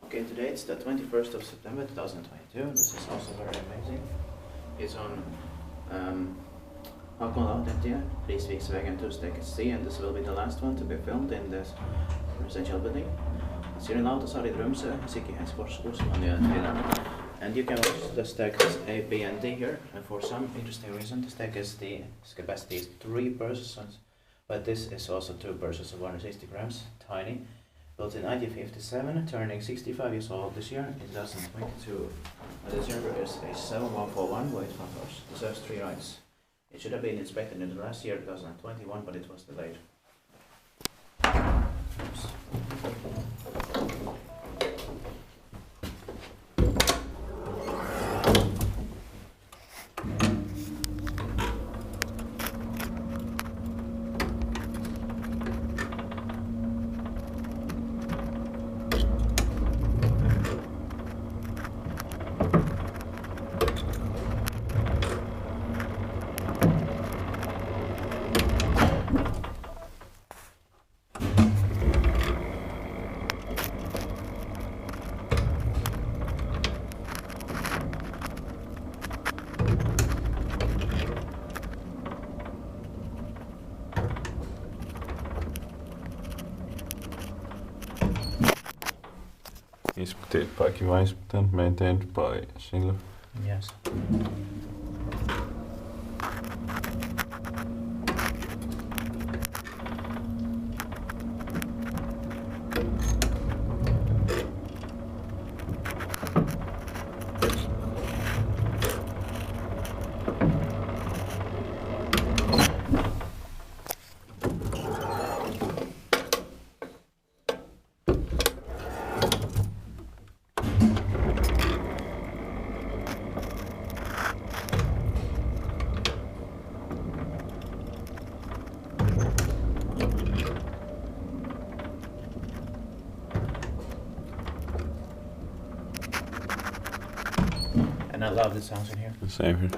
Okay, today it's the 21st of September 2022. This is also very amazing. It's on Hakolahdentie, 3-vägen 2-C, and this will be the last one to be filmed in this residential building. It's here in Lauttasaari, Helsinki, Finland. And you can watch the stack is A, B, and D here. And for some interesting reason, the stack is its capacity is 3 persons, but this is also 2 persons of 160 grams, tiny. Built in 1957, turning 65 years old this year in 2022. And this number is a 7141 weight for horse. Deserves 3 rides. It should have been inspected in the last year, 2021, but it was delayed. Oops. Inspected by Kiva, maintained by Schindler. Yes. And I love the sounds in here. Same here.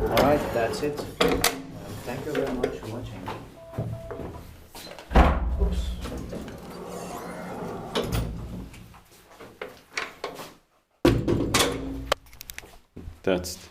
Alright, that's it. Thank you very much for watching. Oops. That's